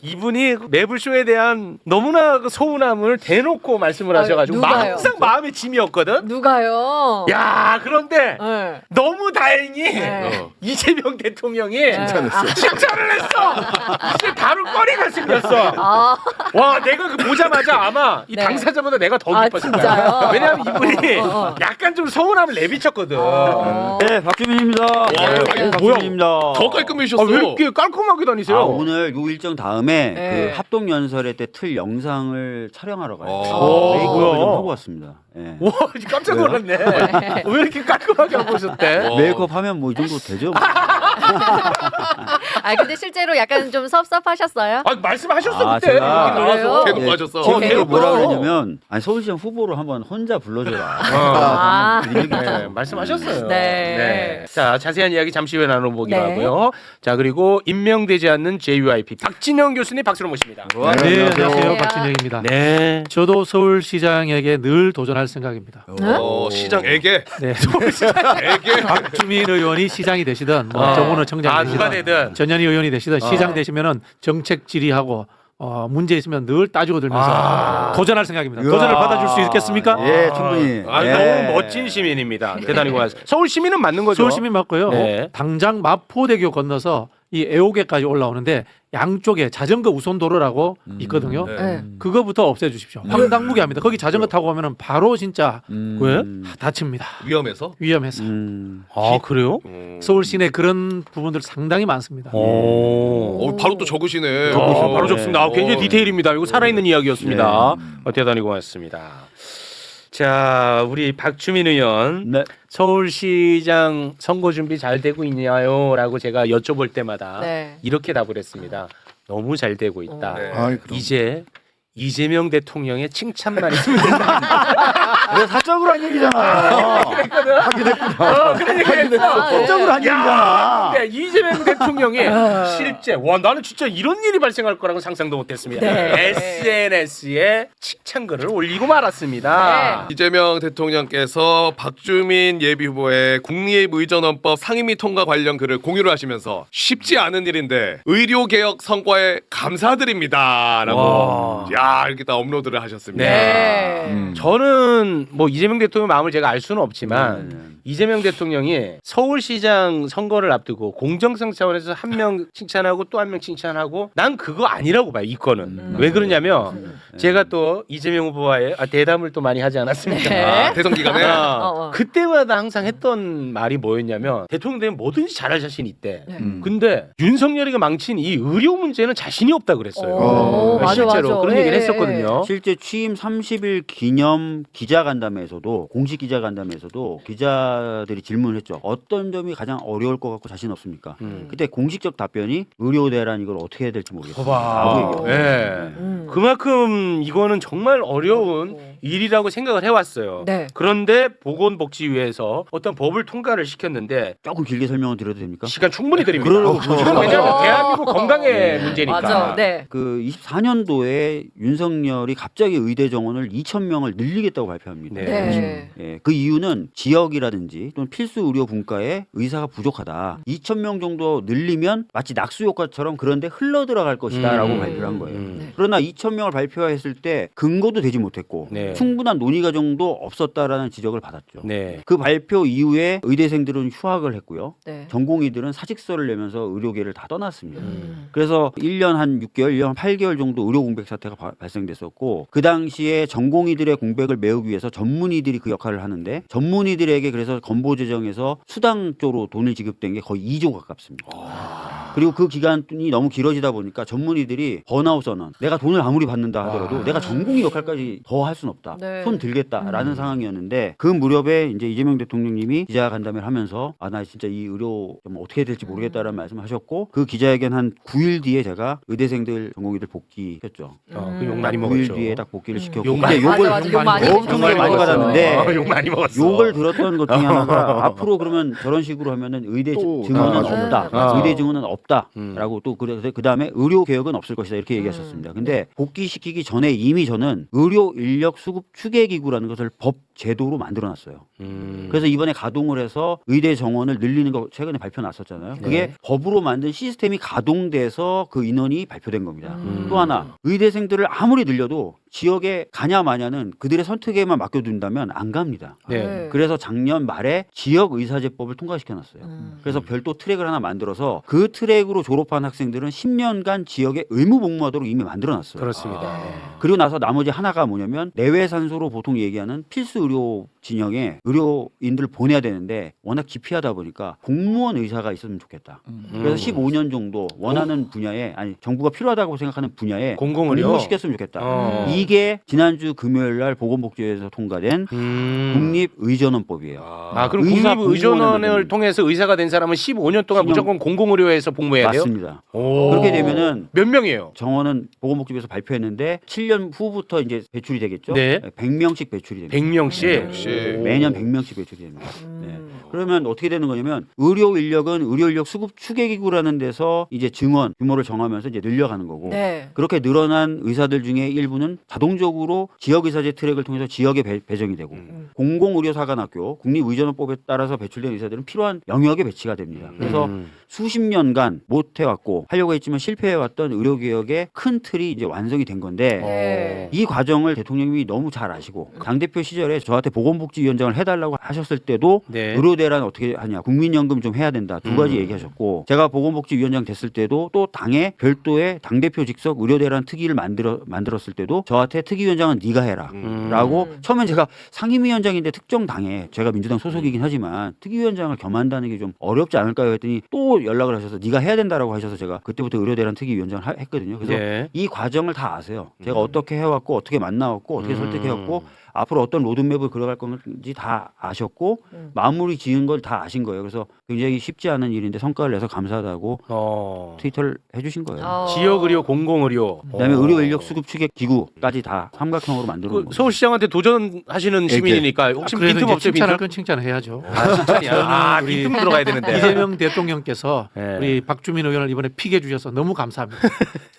이분이 매불쇼에 대한 너무나 그 서운함을 대놓고 말씀을 하셔가지고 누가요? 항상 마음의 짐이었거든. 누가요? 야, 그런데 네. 너무 다행히 네. 이재명 대통령이 칭찬했어. 칭찬을 했어. 이제 다룰 거리가 생겼어. 아, 와, 내가 그 보자마자 아마 이 네. 당사자보다 내가 더 아, 기뻤을 거야. 진짜요? 왜냐하면 이분이 어. 약간 좀 서운함을 내비쳤거든. 네, 박주민입니다. 박주민입니다. 더 깔끔해지셨어. 아, 왜 이렇게 깔끔하게 다니세요? 아, 오늘 요 일정 다음에 네. 그 합동 연설회 때 틀 영상을 촬영하러 가요. 오, 메이크업을 뭐야? 좀 하고 왔습니다. 예. 와, 깜짝 놀랐네. 왜 이렇게 깔끔하게 하고 오셨대? 메이크업 하면 뭐 이 정도 되죠? 아 근데 실제로 약간 좀 섭섭하셨어요? 아, 말씀하셨어 아, 그때. 제가- 여기 나와서. 그래요? 대놓고 예. 하셨어. 지금 대놓고. 뭐라 그러냐면 아니, 서울시장 후보로 한번 혼자 불러줘라. 아. 그런 얘기 네, 말씀하셨어요. 네. 자, 자세한 이야기 잠시 후에 나눠보기로 네. 하고요. 자, 그리고 임명되지 않는 JYP 박진영 교수님 박수로 모십니다. 네, 안녕하세요. 안녕하세요. 박진영입니다. 네. 저도 서울시장에게 늘 도전할 생각입니다. 시장에게 네. 에게 박주민 의원이 시장이 되시든 뭐 정원호 청장이 아, 누가 되시든 되든. 전현희 의원이 되시든 시장 되시면은 정책 질의하고 문제 있으면 늘 따지고 들면서 도전할 생각입니다. 도전을 받아줄 수 있겠습니까? 예, 충분히. 아, 예. 너무 멋진 시민입니다. 대단히 고맙습니다. 서울 시민은 맞는 거죠? 서울시민 맞고요. 네. 당장 마포대교 건너서 이 애호개까지 올라오는데 양쪽에 자전거 우선 도로라고 있거든요. 네. 그거부터 없애주십시오. 황당무계합니다. 거기 자전거 타고 가면은 바로 진짜 왜? 다칩니다. 위험해서. 위험해서. 아, 그래요? 서울 시내 그런 부분들 상당히 많습니다. 오. 바로 또 적으시네. 바로 적습니다. 아, 굉장히 디테일입니다. 이거 살아있는 이야기였습니다. 대단히 고맙습니다. 자, 우리 박주민 의원. 네. 서울시장 선거 준비 잘 되고 있냐요? 라고 제가 여쭤볼 때마다 네. 이렇게 답을 했습니다. 너무 잘 되고 있다. 네. 아이, 그럼. 이제 이재명 대통령의 칭찬만 있으면 된다. 내가 사적으로 한 얘기잖아. 그런 얘기 했어. 사적으로 한 얘기잖아. 근데 이재명 대통령이 실제 와 나는 진짜 이런 일이 발생할 거라고 상상도 못했습니다. 네. SNS에 칭찬글을 올리고 말았습니다. 이재명 대통령께서 박주민 예비후보의 국립의전헌법 상임위 통과 관련 글을 공유를 하시면서 쉽지 않은 일인데 의료개혁 성과에 감사드립니다라고 와. 야 이렇게 다 업로드를 하셨습니다. 네. 저는 뭐 이재명 대통령 마음을 제가 알 수는 없지만 이재명 대통령이 서울시장 선거를 앞두고 공정성 차원에서 한 명 칭찬하고 또 한 명 칭찬하고 난 그거 아니라고 봐요. 이 건은. 왜 그러냐면 제가 또 이재명 후보와의 대담을 또 많이 하지 않았습니까? 네. 대선 기간에 그때마다 항상 했던 말이 뭐였냐면 대통령 되면 뭐든지 잘할 자신이 있대. 네. 근데 윤석열이가 망친 이 의료 문제는 자신이 없다 그랬어요. 맞아, 실제로 맞아. 그런 예, 얘기를 예, 했었거든요. 실제 취임 30일 기념 기자간담회에서도 공식 기자간담회에서도 기자들이 질문을 했죠. 어떤 점이 가장 어려울 것 같고 자신 없습니까? 그때 공식적 답변이 의료대란 이걸 어떻게 해야 될지 모르겠다. 봐봐. 예. 그만큼 이거는 정말 어려운 일이라고 생각을 해왔어요. 네. 그런데 보건복지위에서 어떤 법을 통과를 시켰는데 조금 길게 설명을 드려도 됩니까? 시간 충분히 드립니다. 그러려고 지금 왜냐하면 대한민국 건강의 문제니까. 맞아. 네. 그 24년도에 윤석열이 갑자기 의대 정원을 2,000명을 늘리겠다고 발표합니다. 네. 네. 예, 그 이유는 지역이라든지 또는 필수 의료 분과에 의사가 부족하다. 2,000명 정도 늘리면 마치 낙수 효과처럼 그런데 흘러 들어갈 것이다라고 발표를 한 거예요. 그러나 2,000명을 발표했을 때 근거도 되지 못했고 네. 충분한 논의 과정도 없었다라는 지적을 받았죠. 네. 그 발표 이후에 의대생들은 휴학을 했고요. 네. 전공의들은 사직서를 내면서 의료계를 다 떠났습니다. 그래서 1년 한 6개월, 1년 한 8개월 정도 의료 공백 사태가 발생됐었고 그 당시에 전공의들의 공백을 메우기 위해서 전문의들이 그 역할을 하는데 전문의들에게 그래서 건보재정에서 수당 쪽으로 돈을 지급된 게 거의 2조 가깝습니다. 그리고 그 기간이 너무 길어지다 보니까 전문의들이 번아웃 선언, 내가 돈을 아무리 받는다 하더라도 내가 전공의 역할까지 더 할 수는 없다. 네. 손 들겠다라는 상황이었는데 그 무렵에 이제 이재명 대통령님이 기자간담회를 하면서 나 진짜 이 의료 좀 어떻게 해야 될지 모르겠다라는 말씀을 하셨고 그 기자회견 한 9일 뒤에 제가 의대생들 전공의들 복귀했죠. 그 욕 많이 9일 먹었죠. 뒤에 딱 복귀를 시켰고 욕 근데 많이 욕을 맞아, 욕 많이 엄청나게 많이 먹었어요. 받았는데 욕 많이 먹었어. 욕을 들었던 것 중에 하나가 앞으로 그러면 저런 식으로 하면은 의대 또 증언은 나가죠. 없다. 맞아. 의대 증언은 없다라고 또 그래서 그 다음에 의료 개혁은 없을 것이다 이렇게 얘기하셨습니다. 근데 복귀시키기 전에 이미 저는 의료 인력 수급 추계 기구라는 것을 법 제도로 만들어놨어요. 그래서 이번에 가동을 해서 의대 정원을 늘리는 거 최근에 발표 났었잖아요. 그게 네. 법으로 만든 시스템이 가동돼서 그 인원이 발표된 겁니다. 또 하나 의대생들을 아무리 늘려도 지역에 가냐 마냐는 그들의 선택에만 맡겨둔다면 안 갑니다. 네. 그래서 작년 말에 지역 의사제법을 통과시켜놨어요. 그래서 별도 트랙을 하나 만들어서 그 트랙으로 졸업한 학생들은 10년간 지역에 의무 복무하도록 이미 만들어놨어요. 그렇습니다. 네. 그리고 나서 나머지 하나가 뭐냐면 내외산소로 보통 얘기하는 필수 의료 진영에 의료인들을 보내야 되는데 워낙 기피하다 보니까 공무원 의사가 있었으면 좋겠다. 그래서 15년 정도 원하는 분야에 아니 정부가 필요하다고 생각하는 분야에 공공의료? 공부시켰으면 좋겠다. 이게 지난주 금요일 날 보건복지부에서 통과된 국립의전원법이에요. 아, 그럼 의사 국립의전원을 공무원을 통해서 의사가 된 사람은 15년 동안 10년 무조건 공공의료에서 복무해야 돼요? 맞습니다. 오. 그렇게 되면은 몇 명이에요? 정원은 보건복지부에서 발표했는데 7년 후부터 이제 배출이 되겠죠. 네. 100명씩 배출이 됩니다. 100명씩. 역시. 매년 100명씩 배출이 됩니다. 네. 그러면 어떻게 되는 거냐면 의료 인력은 의료 인력 수급 추계기구라는 데서 이제 증원 규모를 정하면서 이제 늘려가는 거고 네. 그렇게 늘어난 의사들 중에 일부는 자동적으로 지역의사제 트랙을 통해서 지역에 배정이 되고 공공의료사관학교 국립의전원법에 따라서 배출된 의사들은 필요한 영역에 배치가 됩니다. 그래서 수십 년간 못 해왔고 하려고 했지만 실패해왔던 의료개혁의 큰 틀이 이제 완성이 된 건데 네. 이 과정을 대통령님이 너무 잘 아시고 당대표 시절에 저한테 보건복지위원장을 해달라고 하셨을 때도 네. 의료대란 어떻게 하냐 국민연금 좀 해야 된다 두 가지 얘기하셨고 제가 보건복지위원장 됐을 때도 또 당에 별도의 당대표 직속 의료대란 특위를 만들었을 때도 저한테 특위위원장은 네가 해라 라고 처음엔 제가 상임위원장인데 특정 당에 제가 민주당 소속이긴 하지만 특위위원장을 겸한다는 게 좀 어렵지 않을까요 했더니 또 연락을 하셔서 네가 해야 된다라고 하셔서 제가 그때부터 의료대란 특위위원장을 했거든요. 그래서 네. 이 과정을 다 아세요. 제가 어떻게 해왔고 어떻게 만나왔고 어떻게 설득해왔고 앞으로 어떤 로드맵을 그려갈 건지 다 아셨고 마무리 지은 걸 다 아신 거예요. 그래서 굉장히 쉽지 않은 일인데 성과를 내서 감사하다고 트위터를 해주신 거예요. 지역의료, 공공의료. 그다음에 의료 인력 수급 추계 기구까지 다 삼각형으로 만들어 놓은 그 거예요. 서울시장한테 도전하시는 시민이니까 혹시 그래도 빈틈 이제 없어요? 칭찬할 빈틈? 건 칭찬해야죠. 아, 칭찬이야. 아, 우리 빈틈 들어가야 되는데. 이재명 대통령께서 네. 우리 박주민 의원을 이번에 픽해 주셔서 너무 감사합니다.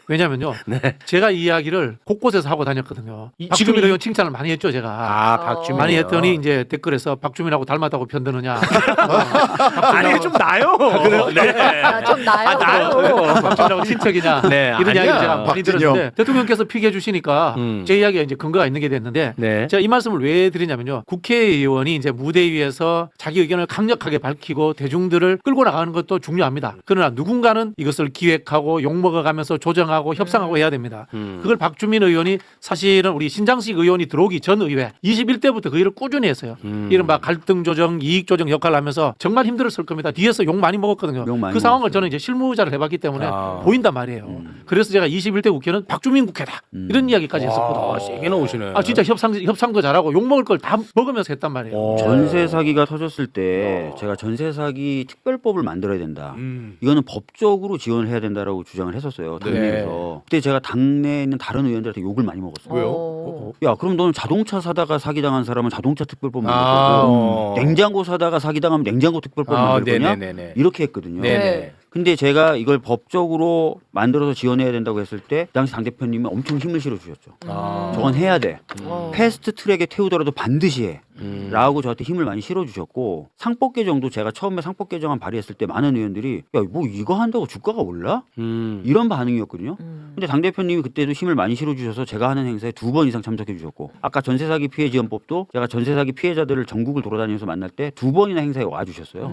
왜냐면요, 네. 제가 이 이야기를 곳곳에서 하고 다녔거든요. 박주민 지금 의원 칭찬을 많이 했죠, 제가. 아, 박주민. 많이 했더니 이제 댓글에서 박주민하고 닮았다고 편드느냐. 아니, 좀 나요. 그래요? 네. 아, 좀 나요. 아, 나요. 박주민하고 친척이냐. 네, 이런 아니야. 이야기를 제가 많이 박진영. 들었는데 대통령께서 픽해 주시니까 제 이야기가 이제 근거가 있는 게 됐는데 네. 제가 이 말씀을 왜 드리냐면요. 국회의원이 이제 무대 위에서 자기 의견을 강력하게 밝히고 대중들을 끌고 나가는 것도 중요합니다. 그러나 누군가는 이것을 기획하고 욕먹어가면서 조정하고 협상하고 해야 됩니다. 그걸 박주민 의원이 사실은 우리 신장식 의원이 들어오기 전 의회 21대부터 그 일을 꾸준히 했어요. 이른바 갈등 조정, 이익 조정 역할을 하면서 정말 힘들었을 겁니다. 뒤에서 욕 많이 먹었거든요. 욕 많이 그 상황을 먹었어요. 저는 이제 실무자를 해봤기 때문에 아. 보인단 말이에요. 그래서 제가 21대 국회는 박주민 국회다 이런 이야기까지 했었거든요. 아, 세게 나오시네. 아 진짜 협상도 잘하고 욕 먹을 걸 다 먹으면서 했단 말이에요. 전세 사기가 터졌을 때 제가 전세 사기 특별법을 만들어야 된다. 이거는 법적으로 지원을 해야 된다라고 주장을 했었어요. 당내에서. 그때 제가 당내에 있는 다른 의원들한테 욕을 많이 먹었어요. 왜요? 야, 그럼 너는 자동차 사다가 사기당한 사람은 자동차 특별법 만들 아, 거고 냉장고 사다가 사기당하면 냉장고 특별법 만들 거냐? 네네네. 이렇게 했거든요. 네네. 근데 제가 이걸 법적으로 만들어서 지원해야 된다고 했을 때 당시 당대표님이 엄청 힘을 실어주셨죠. 아. 저건 해야 돼. 패스트 트랙에 태우더라도 반드시 해. 라고 저한테 힘을 많이 실어주셨고 상법 개정도 제가 처음에 상법 개정안 발의했을 때 많은 의원들이 야, 뭐 이거 한다고 주가가 올라? 이런 반응이었거든요. 근데 당대표님이 그때도 힘을 많이 실어주셔서 제가 하는 행사에 2번 이상 참석해 주셨고 아까 전세사기 피해 지원법도 제가 전세사기 피해자들을 전국을 돌아다니면서 만날 때 2번이나 행사에 와주셨어요.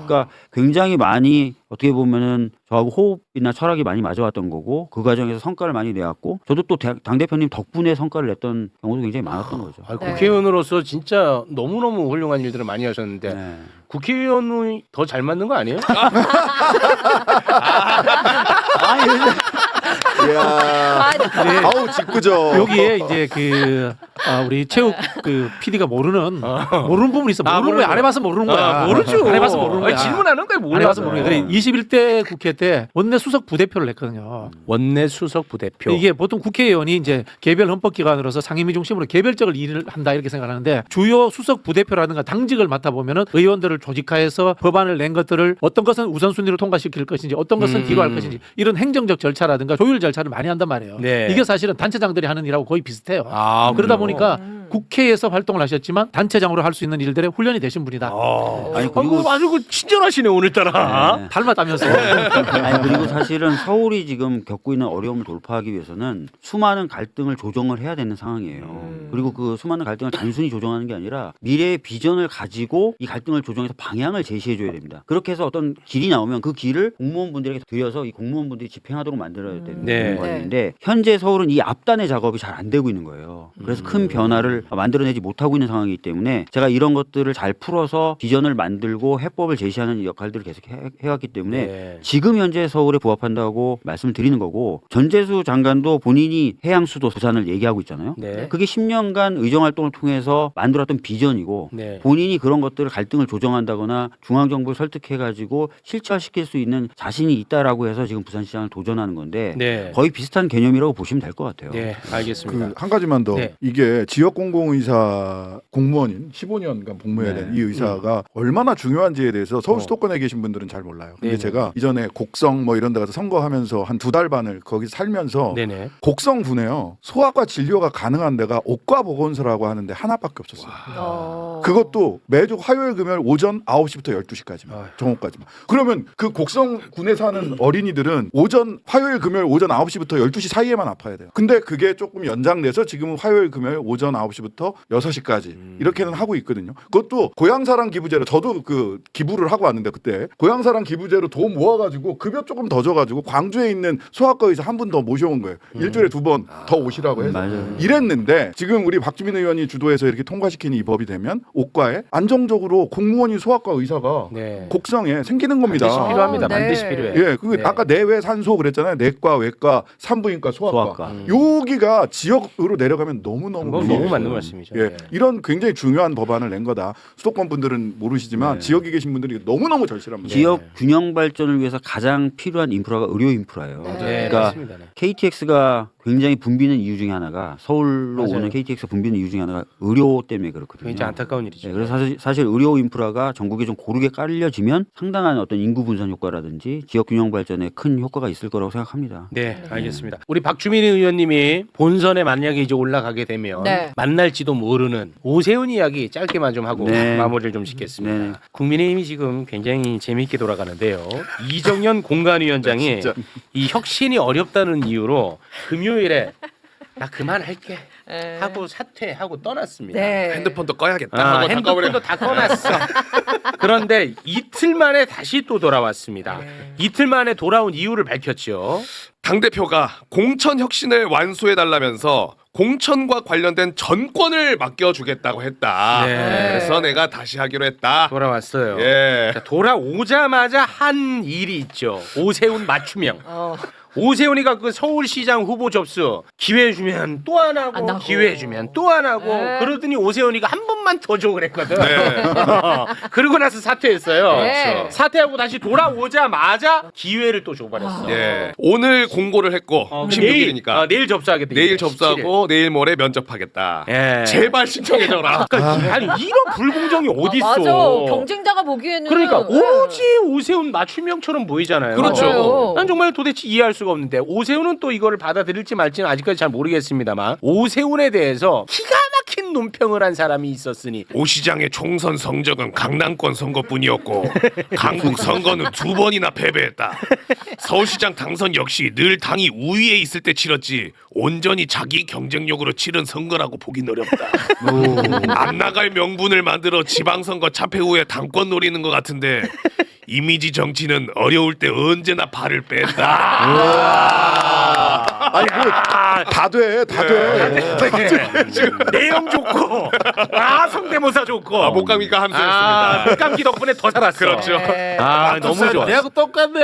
그러니까 굉장히 많이 어떻게 보면은 저하고 호흡이나 철학이 많이 맞아왔던 거고 그 과정에서 성과를 많이 내왔고 저도 또 당대표님 덕분에 성과를 냈던 경우도 굉장히 많았던 거죠. 아, 국회의원으로서 진짜 너무너무 훌륭한 일들을 많이 하셨는데 네. 국회의원이 더 잘 맞는 거 아니에요? 이야. 아우 짓궂어. 여기에 이제 우리 체육 그 PD가 모르는 부분이 있어. 모르는 거야. 안 해봐서 모르는 거야. 모르죠. 안 해봐서 모르는 거야. 아니, 질문하는 거야. 안 해봐서 모르는 거야. 21대 국회 때 원내 수석 부대표를 했거든요. 원내 수석 부대표. 이게 보통 국회의원이 이제 개별 헌법기관으로서 상임위 중심으로 개별적으로 일을 한다 이렇게 생각하는데 주요 수석 부대표라든가 당직을 맡아보면은 의원들을 조직화해서 법안을 낸 것들을 어떤 것은 우선순위로 통과시킬 것인지 어떤 것은 뒤로 할 것인지 이런 행정적 절차라든가 조율 절차를 많이 한단 말이에요. 네. 이게 사실은 단체장들이 하는 일하고 거의 비슷해요. 아, 그러다 그래요? 보니까 국회에서 활동을 하셨지만 단체장으로 할 수 있는 일들의 훈련이 되신 분이다. 아니 그리고 아주 그 친절하시네 오늘따라. 네. 닮았다면서. 아니 그리고 사실은 서울이 지금 겪고 있는 어려움을 돌파하기 위해서는 수많은 갈등을 조정을 해야 되는 상황이에요. 그리고 그 수많은 갈등을 단순히 조정하는 게 아니라 미래의 비전을 가지고 이 갈등을 조정해서 방향을 제시해 줘야 됩니다. 그렇게 해서 어떤 길이 나오면 그 길을 공무원분들에게 드려서 이 공무원분들이 집행하도록 만들어야 되는 네. 거였는데 현재 서울은 이 앞단의 작업이 잘 안 되고 있는 거예요. 그래서 큰 변화를 만들어내지 못하고 있는 상황이기 때문에 제가 이런 것들을 잘 풀어서 비전을 만들고 해법을 제시하는 역할들을 계속 해왔기 때문에 네. 지금 현재 서울에 부합한다고 말씀을 드리는 거고 전재수 장관도 본인이 해양수도 부산을 얘기하고 있잖아요. 네. 그게 10년간 의정활동을 통해서 만들었던 비전이고 네. 본인이 그런 것들을 갈등을 조정한다거나 중앙정부를 설득해가지고 실체화시킬 수 있는 자신이 있다라고 해서 지금 부산시장을 도전하는 건데 네. 거의 비슷한 개념이라고 보시면 될 것 같아요. 네, 알겠습니다. 그 한 가지만 더 네. 이게 지역 공공의사 공무원인 15년간 복무해야 네. 되는 이 의사가 얼마나 중요한지에 대해서 서울 수도권에 계신 분들은 잘 몰라요. 근데 네네. 제가 이전에 곡성 뭐 이런 데 가서 선거하면서 한 2달 반을 거기 살면서 네네. 곡성군에요. 소아과 진료가 가능한 데가 옥과 보건소라고 하는데 하나밖에 없었어요. 그것도 매주 화요일 금요일 오전 9시부터 12시까지만 정오까지만. 그러면 그 곡성군에 사는 어린이들은 화요일 금요일 오전 9시부터 12시 사이에만 아파야 돼요. 근데 그게 조금 연장돼서 지금은 화요일 금요일 오전 9시부터 6시까지 이렇게는 하고 있거든요. 그것도 고향사랑 기부제로 저도 그 기부를 하고 왔는데 그때 고향사랑 기부제로 돈 모아가지고 급여 조금 더 줘가지고 광주에 있는 소아과 의사 한 분 더 모셔온 거예요. 일주일에 2번 더 오시라고 해서 맞아요. 이랬는데 지금 우리 박주민 의원이 주도해서 이렇게 통과시킨 이 법이 되면 옥과에 안정적으로 공무원인 소아과 의사가 네. 곡성에 생기는 겁니다. 반드시 필요합니다. 네. 반드시 필요해. 예, 그 네. 아까 내외 산소 그랬잖아요. 내과, 외과, 산부인과, 소아과. 소아과. 여기가 지역으로 내려가면 너무 너무 맞는 말씀이죠. 예, 네. 이런 굉장히 중요한 법안을 낸 거다. 수도권 분들은 모르시지만 네. 지역에 계신 분들이 너무너무 절실합니다. 지역 균형 발전을 위해서 가장 필요한 인프라가 의료 인프라예요. 네, 그러니까 맞습니다. 네. KTX가 굉장히 붐비는 이유 중에 하나가 서울로 맞아요. 오는 KTX 붐비는 이유 중에 하나가 의료 때문에 그렇거든요. 굉장히 안타까운 일이죠. 네, 그래서 사실 의료 인프라가 전국에 좀 고르게 깔려지면 상당한 어떤 인구 분산 효과라든지 지역 균형 발전에 큰 효과가 있을 거라고 생각합니다. 네, 알겠습니다. 우리 박주민 의원님이 본선에 만약에 이제 올라가게 되면 네. 만날지도 모르는 오세훈 이야기 짧게만 좀 하고 네. 마무리를 좀 짓겠습니다. 네. 국민의힘이 지금 굉장히 재미있게 돌아가는데요. 이정현 공관위원장이 진짜. 이 혁신이 어렵다는 이유로 금요일에 나 그만할게 네. 하고 사퇴하고 떠났습니다. 네. 핸드폰도 꺼야겠다 아, 하고 다 꺼버려. 핸드폰도 다 꺼놨어. 그런데 이틀 만에 다시 또 돌아왔습니다. 이틀 만에 돌아온 이유를 밝혔죠. 당대표가 공천 혁신을 완수해 달라면서 공천과 관련된 전권을 맡겨주겠다고 했다. 네. 그래서 내가 다시 하기로 했다. 돌아왔어요. 예. 자, 돌아오자마자 한 일이 있죠. 오세훈 맞춤형. 오세훈이가 그 서울시장 후보 접수 기회 주면 또 안 하고, 안 하고. 기회 주면 또 안 하고 네. 그러더니 오세훈이가 한 번만 더 줘 그랬거든. 네. 그러고 나서 사퇴했어요. 네. 그렇죠. 사퇴하고 다시 돌아오자마자 기회를 또 줘버렸어. 예. 오늘 공고를 했고 16일이니까 내일 접수하겠다. 내일 17일. 접수하고 내일 모레 면접하겠다. 예. 제발 신청해줘라. 그러니까 아니 이런 불공정이 어디 있어? 맞아. 경쟁자가 보기에는 그러니까 네. 오로지 오세훈 맞춤형처럼 보이잖아요. 그렇죠. 맞아요. 난 정말 도대체 이해할 수가 없는데 오세훈은 또 이거를 받아들일지 말지는 아직까지 잘 모르겠습니다만 오세훈에 대해서 기가 막힌 논평을 한 사람이 있었으니 오 시장의 총선 성적은 강남권 선거뿐이었고 강북 선거는 2번이나 패배했다. 서울시장 당선 역시 늘 당이 우위에 있을 때 치렀지 온전히 자기 경쟁력으로 치른 선거라고 보긴 어렵다. 안 나갈 명분을 만들어 지방선거 참패 후에 당권 노리는 것 같은데 이미지 정치는 어려울 때 언제나 발을 뺀다. 아니 뭐다 돼, 다 돼. 지금 내용 좋고 성대모사 좋고 목감기가 함수였습니다. 목감기 덕분에 더 살았어. 그렇죠. 네. 너무 좋아. 내가 똑같네.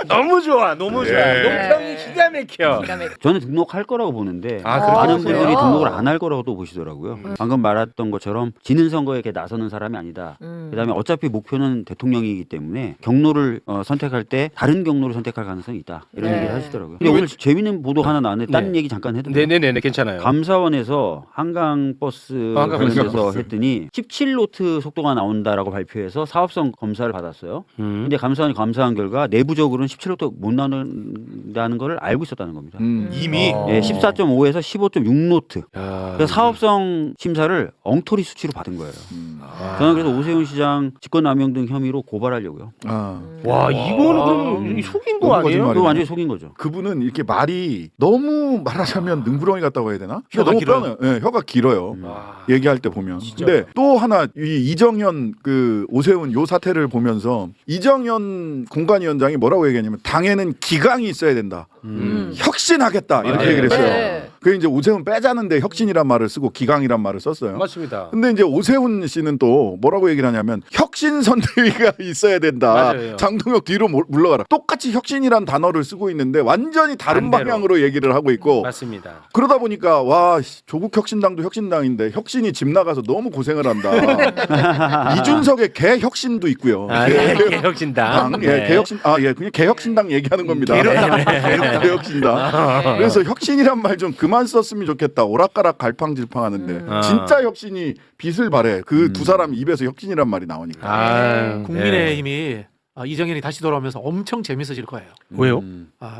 너무 좋아. 너무 좋아. 예. 논평이 기가 막혀. 기가 막혀. 저는 등록할 거라고 보는데 아, 많은 그래요? 분들이 등록을 안 할 거라고 또 보시더라고요. 방금 말했던 것처럼 지는 선거에 이렇게 나서는 사람이 아니다. 그다음에 어차피 목표는 대통령이기 때문에 경로를 선택할 때 다른 경로를 선택할 가능성이 있다. 이런 네. 얘기를 하시더라고요. 근데 오늘 재밌는 보도 하나 나왔는데 다른 네. 얘기 잠깐 해도 돼요? 네네네 괜찮아요. 감사원에서 한강버스 한강버스. 관련해서 했더니 17노트 속도가 나온다라고 발표해서 사업성 검사를 받았어요. 근데 감사원이 감사한 결과 내부적으로는 17노트 못 나온다는 걸 알고 있었다는 겁니다. 이미 예, 14.5에서 15.6노트. 야, 그래서 사업성 심사를 엉터리 수치로 받은 거예요. 저는 그래서 오세훈 시장 직권남용 등 혐의로 고발하려고요. 와 이거는 그럼 속인 거 너무 아니에요? 거짓말이네. 그거 완전히 속인 거죠. 그분은 이렇게 말이 너무 말하자면 능구렁이 같다고 해야 되나? 혀가 너무 길어요. 뼈는, 예, 혀가 길어요. 와. 얘기할 때 보면. 근데 또 하나 이 이정현 그 오세훈 요 사태를 보면서 이정현 공관위원장이 뭐라고 얘기했냐면 당에는 기강이 있어야 된다. 혁신하겠다 이렇게 맞아요. 얘기를 했어요. 네. 그 이제 오세훈 빼자는데 혁신이란 말을 쓰고 기강이란 말을 썼어요. 맞습니다. 근데 이제 오세훈 씨는 또 뭐라고 얘기를 하냐면 혁신 선대위가 있어야 된다. 맞아요. 장동혁 뒤로 물러가라. 똑같이 혁신이란 단어를 쓰고 있는데 완전히 다른 반대로. 방향으로 얘기를 하고 있고 맞습니다. 그러다 보니까 와 조국 혁신당도 혁신당인데 혁신이 집 나가서 너무 고생을 한다. 이준석의 개혁신도 있고요. 아, 개혁신당. 당, 예, 개혁신 그냥 개혁신당 얘기하는 겁니다. 개혁신당. 그래서 혁신이란 말 좀 그만 썼으면 좋겠다. 오락가락 갈팡질팡하는데 진짜 혁신이 빛을 발해. 그 두 사람 입에서 혁신이란 말이 나오니까. 아, 국민의힘이 이정현이 다시 돌아오면서 엄청 재밌어질 거예요. 왜요?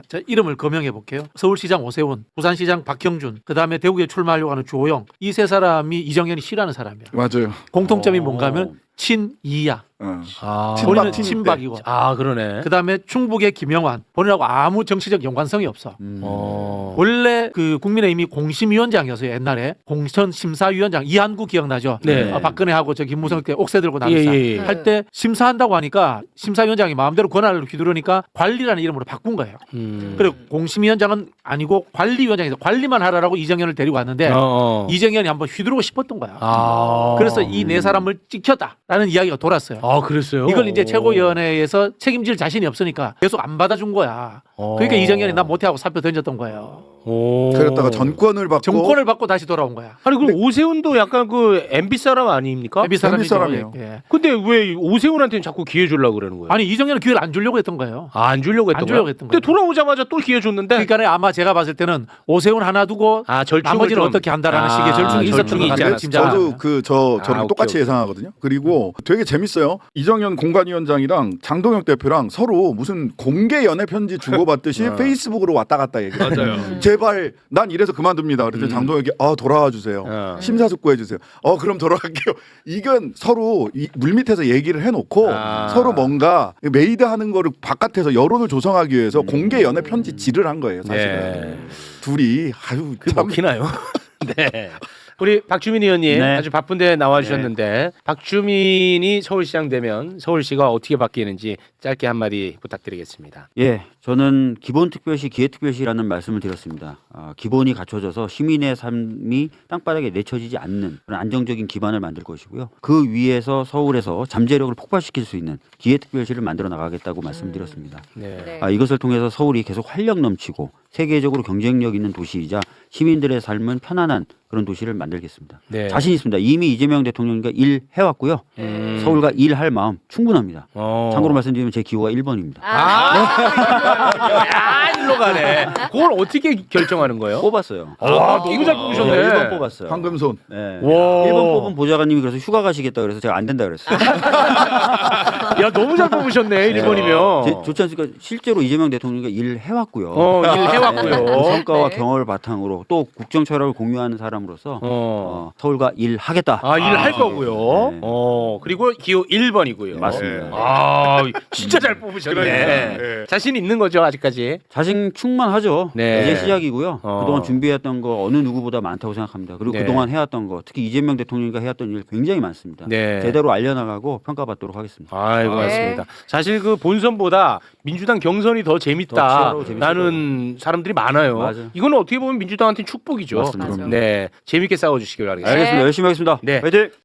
자, 이름을 거명해 볼게요. 서울시장 오세훈, 부산시장 박형준, 그 다음에 대구에 출마하려고 하는 주호영. 이 세 사람이 이정현이 싫어하는 사람이야. 맞아요. 공통점이 뭔가 하면 친이야. 아, 본인은 친박 친박이고. 아 그러네. 그 다음에 충북의 김영환. 본인하고 아무 정치적 연관성이 없어. 원래 그 국민의힘이 공심위원장이었어요. 옛날에 공천심사위원장 이한구 기억나죠? 네. 박근혜하고 저 김무성 때 옥새 들고 나면서 예. 할 때 심사한다고 하니까 심사위원장이 마음대로 권한을 휘두르니까 관리라는 이름으로 바꾼 거예요. 그리고 공심위원장은 아니고 관리위원장에서 관리만 하라라고 이정현을 데리고 왔는데 이정현이 한번 휘두르고 싶었던 거야. 그래서 이 네 사람을 찍혔다라는 이야기가 돌았어요. 아 그랬어요. 이걸 이제 최고위원회에서 책임질 자신이 없으니까 계속 안 받아준 거야. 그러니까 이정현이 나 못해 하고 사표 던졌던 거예요. 그랬다가 전권을 받고 정권을 받고 다시 돌아온 거야. 아니 그럼 오세훈도 약간 그 MB 사람 아닙니까? MB 사람이죠. 사람이에요. 예. 근데 왜 오세훈한테는 자꾸 기회 주려고 그러는 거예요? 아니 이정현은 기회를 안 주려고 했던 거예요. 아, 안 주려고 했던 안 거야? 주려고 했던 근데 거예요. 돌아오자마자 또 기회 줬는데. 그러니까 아마 제가 봤을 때는 오세훈 하나 두고 절충을 나머지는 좀- 어떻게 한다라는 식의 절충이 있었던 절충이 것 있지 같아요. 않았을까? 진짜. 저도 저를 오케이, 똑같이 오케이. 예상하거든요. 그리고 되게 재밌어요. 이정현 공관위원장이랑 장동혁 대표랑 서로 무슨 공개 연애 편지 주고받듯이 페이스북으로 왔다 갔다 얘기해요. 맞아요. 제발 난 이래서 그만둡니다. 그랬더니 장동혁이 돌아와 주세요. 심사숙고해 주세요. 그럼 돌아갈게요. 이건 서로 물밑에서 얘기를 해놓고 서로 뭔가 메이드하는 거를 바깥에서 여론을 조성하기 위해서 공개 연애 편지 질을 한 거예요. 사실은 네. 둘이 그 참 먹히나요? 네. 우리 박주민 의원님 네. 아주 바쁜데 나와주셨는데 박주민이 서울시장 되면 서울시가 어떻게 바뀌는지 짧게 한마디 부탁드리겠습니다. 예, 저는 기본특별시, 기회특별시라는 말씀을 드렸습니다. 기본이 갖춰져서 시민의 삶이 땅바닥에 내쳐지지 않는 그런 안정적인 기반을 만들 것이고요. 그 위에서 서울에서 잠재력을 폭발시킬 수 있는 기회특별시를 만들어 나가겠다고 말씀드렸습니다. 네. 네. 이것을 통해서 서울이 계속 활력 넘치고 세계적으로 경쟁력 있는 도시이자 시민들의 삶은 편안한 그런 도시를 만들겠습니다. 네. 자신 있습니다. 이미 이재명 대통령과 일해왔고요. 서울과 일할 마음 충분합니다. 참고로 말씀드리면 제 기호가 1번입니다. 일로 가네. 그걸 어떻게 결정하는 거예요? 뽑았어요. 너무 잘 뽑으셨네. 1번 뽑았어요. 황금손. 네. 와. 1번 뽑은 보좌관님이 그래서 휴가 가시겠다 그래서 제가 안 된다 그랬어요. 야 너무 잘 뽑으셨네 1번이면. 좋지 않습니까? 실제로 이재명 대통령과 일을 해왔고요. 일 해왔고요. 그 성과와 네. 경험을 바탕으로 또 국정 철학을 공유하는 사람으로서 서울과 일하겠다. 일을 할 거고요. 네. 그리고 기호 1번이고요. 맞습니다. 진짜 잘 뽑으셨네. 그러니까요. 자신 있는 거죠 아직까지. 자신 충만하죠. 네. 이제 시작이고요. 어. 그동안 준비했던 거 어느 누구보다 많다고 생각합니다. 그리고 네. 그동안 해왔던 거 특히 이재명 대통령과 해왔던 일 굉장히 많습니다. 네. 제대로 알려나가고 평가받도록 하겠습니다. 아이고 네. 맞습니다. 사실 그 본선보다 민주당 경선이 더 더 치열하고 재밌을 재밌다라는 사람들이 많아요. 맞아요. 이거는 어떻게 보면 민주당한테는 축복이죠. 맞습니다. 맞아요. 네, 재밌게 싸워주시길 바라겠습니다. 알겠습니다. 열심히 하겠습니다. 네. 화이팅!